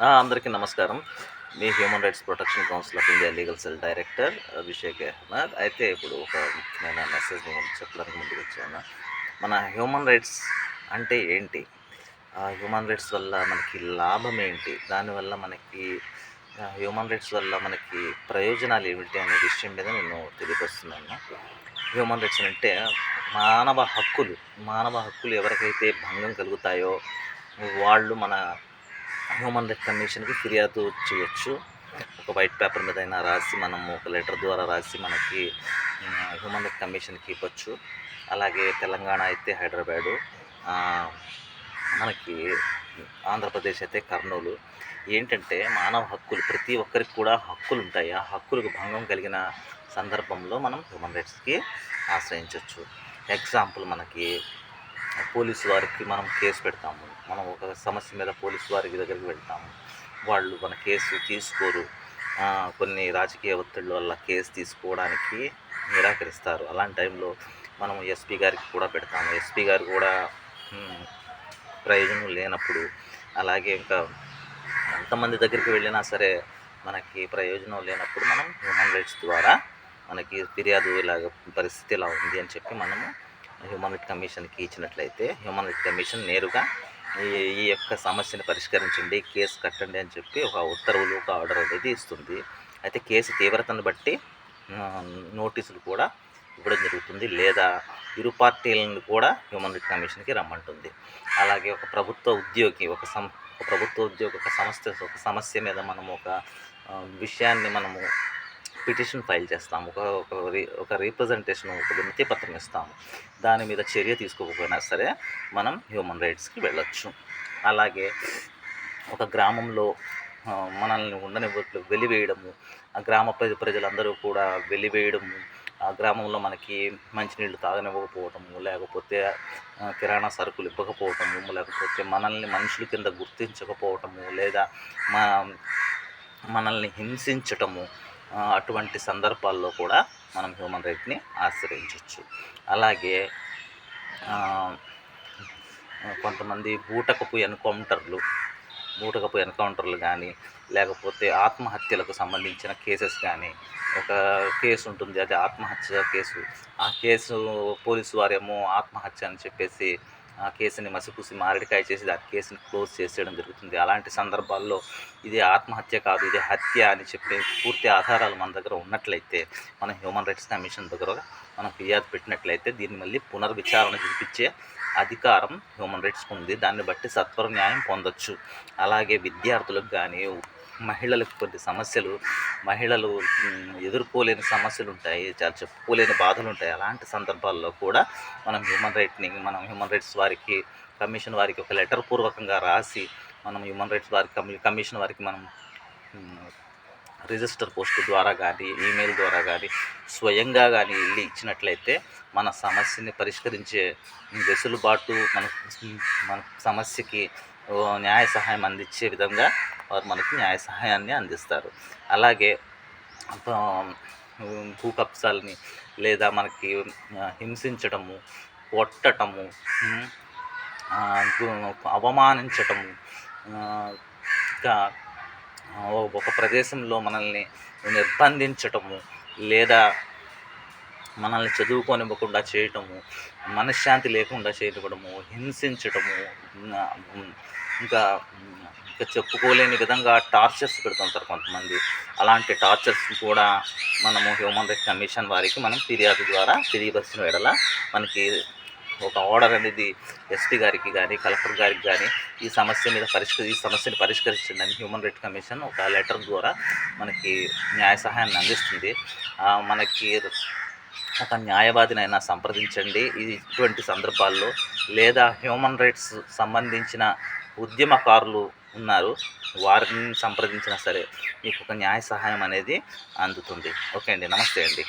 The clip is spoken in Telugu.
అందరికీ నమస్కారం. మీ human rights protection council of India legal cell director Abhishek Ahmed. అయితే ఇప్పుడు ఒక ముఖ్యమైన మెసేజ్ నేను చెప్పడానికి ముందుకు వచ్చాను. మన హ్యూమన్ రైట్స్ అంటే ఏంటి? హ్యూమన్ రైట్స్ వల్ల మనకి లాభం ఏంటి? దానివల్ల మనకి హ్యూమన్ రైట్స్ వల్ల మనకి ప్రయోజనాలు ఏమిటి అనే విషయం మీద నేను తెలియపరుస్తున్నాను. హ్యూమన్ రైట్స్ అంటే మానవ హక్కులు. మానవ హక్కులు ఎవరికైతే భంగం కలుగుతాయో వాళ్ళు మన హ్యూమన్ రైట్ కమిషన్కి ఫిర్యాదు చేయొచ్చు. ఒక వైట్ పేపర్ మీద అయినా రాసి మనము ఒక లెటర్ ద్వారా రాసి మనకి హ్యూమన్ రైట్ కమిషన్కి ఇవ్వచ్చు. అలాగే తెలంగాణ అయితే హైదరాబాదు, మనకి ఆంధ్రప్రదేశ్ అయితే కర్నూలు. ఏంటంటే మానవ హక్కులు ప్రతి ఒక్కరికి కూడా హక్కులు ఉంటాయి. ఆ హక్కులకు భంగం కలిగిన సందర్భంలో మనం హ్యూమన్ రైట్స్కి ఆశ్రయించవచ్చు. ఎగ్జాంపుల్ మనకి పోలీసు వారికి మనం కేసు పెడతాము. మనం ఒక సమస్య మీద పోలీసు వారి దగ్గరికి వెళ్తాము. వాళ్ళు మన కేసు తీసుకోరు. కొన్ని రాజకీయ ఒత్తిళ్ళ వల్ల కేసు తీసుకోవడానికి నిరాకరిస్తారు. అలాంటి టైంలో మనం ఎస్పీ గారికి కూడా పెడతాము. ఎస్పీ గారు కూడా ప్రయోజనం లేనప్పుడు, అలాగే ఇంకా ఎంతమంది దగ్గరికి వెళ్ళినా సరే మనకి ప్రయోజనం లేనప్పుడు మనం హ్యూమన్ రైట్స్ ద్వారా మనకి ఫిర్యాదు ఇలాగ పరిస్థితి ఇలా ఉంది అని చెప్పి మనము హ్యూమన్ రైట్ కమిషన్కి ఇచ్చినట్లయితే హ్యూమన్ రైట్ కమిషన్ నేరుగా ఈ యొక్క సమస్యను పరిష్కరించండి, కేసు కట్టండి అని చెప్పి ఒక ఉత్తర్వులు, ఒక ఆర్డర్ అనేది ఇస్తుంది. అయితే కేసు తీవ్రతను బట్టి నోటీసులు కూడా ఇవ్వడం జరుగుతుంది, లేదా ఇరు పార్టీలను కూడా హ్యూమన్ రైట్ కమిషన్కి రమ్మంటుంది. అలాగే ఒక ప్రభుత్వ ఉద్యోగి ఒక సమస్య మీద మనము ఒక విషయాన్ని మనము పిటిషన్ ఫైల్ చేస్తాము. ఒక రీప్రజెంటేషన్, ఒక వినతి పత్రం ఇస్తాము. దాని మీద చర్య తీసుకోకపోయినా సరే మనం హ్యూమన్ రైట్స్కి వెళ్ళొచ్చు. అలాగే ఒక గ్రామంలో మనల్ని ఉండనివ్వట్లు వెలివేయడము, ఆ గ్రామ ప్రజలందరూ కూడా వెలివేయడము, ఆ గ్రామంలో మనకి మంచినీళ్ళు తాగనివ్వకపోవటము, లేకపోతే కిరాణా సరుకులు ఇవ్వకపోవటము, లేకపోతే మనల్ని మనుషుల కింద గుర్తించకపోవటము, లేదా మనల్ని హింసించటము, అటువంటి సందర్భాల్లో కూడా మనం హ్యూమన్ రైట్ని ఆశ్రయించవచ్చు. అలాగే కొంతమంది బూటకపు ఎన్కౌంటర్లు కానీ, లేకపోతే ఆత్మహత్యలకు సంబంధించిన కేసెస్ కానీ, ఒక కేసు ఉంటుంది, అది ఆత్మహత్య కేసు. ఆ కేసు పోలీసు వారేమో ఆత్మహత్య అని చెప్పేసి ఆ కేసుని మసిపూసి మారేడుకాయ చేసి దాని కేసుని క్లోజ్ చేసేయడం జరుగుతుంది. అలాంటి సందర్భాల్లో ఇది ఆత్మహత్య కాదు, ఇది హత్య అని చెప్పి పూర్తి ఆధారాలు మన దగ్గర ఉన్నట్లయితే మనం హ్యూమన్ రైట్స్ కమిషన్ దగ్గర మనం ఫిర్యాదు పెట్టినట్లయితే దీన్ని మళ్ళీ పునర్విచారణ జరిపించే అధికారం హ్యూమన్ రైట్స్కి ఉంది. దాన్ని బట్టి సత్వర న్యాయం పొందొచ్చు. అలాగే విద్యార్థులకు కానీ, మహిళలకు కొన్ని సమస్యలు, మహిళలు ఎదుర్కోలేని సమస్యలు ఉంటాయి, చాలా చెప్పుకోలేని బాధలు ఉంటాయి. అలాంటి సందర్భాల్లో కూడా మనం హ్యూమన్ రైట్స్ వారికి కమిషన్ వారికి ఒక లెటర్ పూర్వకంగా రాసి మనం హ్యూమన్ రైట్స్ వారికి కమిషన్ వారికి మనం రిజిస్టర్ పోస్ట్ ద్వారా కానీ, ఈమెయిల్ ద్వారా కానీ, స్వయంగా కానీ వెళ్ళి ఇచ్చినట్లయితే మన సమస్యని పరిష్కరించే వెసులుబాటు, మన సమస్యకి న్యాయ సహాయం అందించే విధంగా వారు మనకి న్యాయ సహాయాన్ని అందిస్తారు. అలాగే భూ కబ్జాలని లేదా మనకి హింసించటము, కొట్టటము, అవమానించటము, ఇంకా ఒక ప్రదేశంలో మనల్ని నిర్బంధించటము, లేదా మనల్ని చదువుకోనివ్వకుండా చేయటము, మనశ్శాంతి లేకుండా చేయడము, హింసించటము, ఇంకా చెప్పుకోలేని విధంగా టార్చర్స్ పెడుతుంటారు కొంతమంది. అలాంటి టార్చర్స్ కూడా మనము హ్యూమన్ రైట్స్ కమిషన్ వారికి మనం ఫిర్యాదు ద్వారా తెలియపరిచిన ఎడల మనకి ఒక ఆర్డర్ అనేది ఎస్పీ గారికి కానీ, కలెక్టర్ గారికి కానీ ఈ సమస్యని పరిష్కరించండి అని హ్యూమన్ రైట్స్ కమిషన్ ఒక లెటర్ ద్వారా మనకి న్యాయ సహాయాన్ని అందిస్తుంది. మనకి ఒక న్యాయవాదినైనా సంప్రదించండి ఇటువంటి సందర్భాల్లో, లేదా హ్యూమన్ రైట్స్ సంబంధించిన ఉద్యమకారులు ఉన్నారు, వారిని సంప్రదించినా సరే మీకు ఒక న్యాయ సహాయం అనేది అందుతుంది. ఓకే అండి, నమస్తే అండి.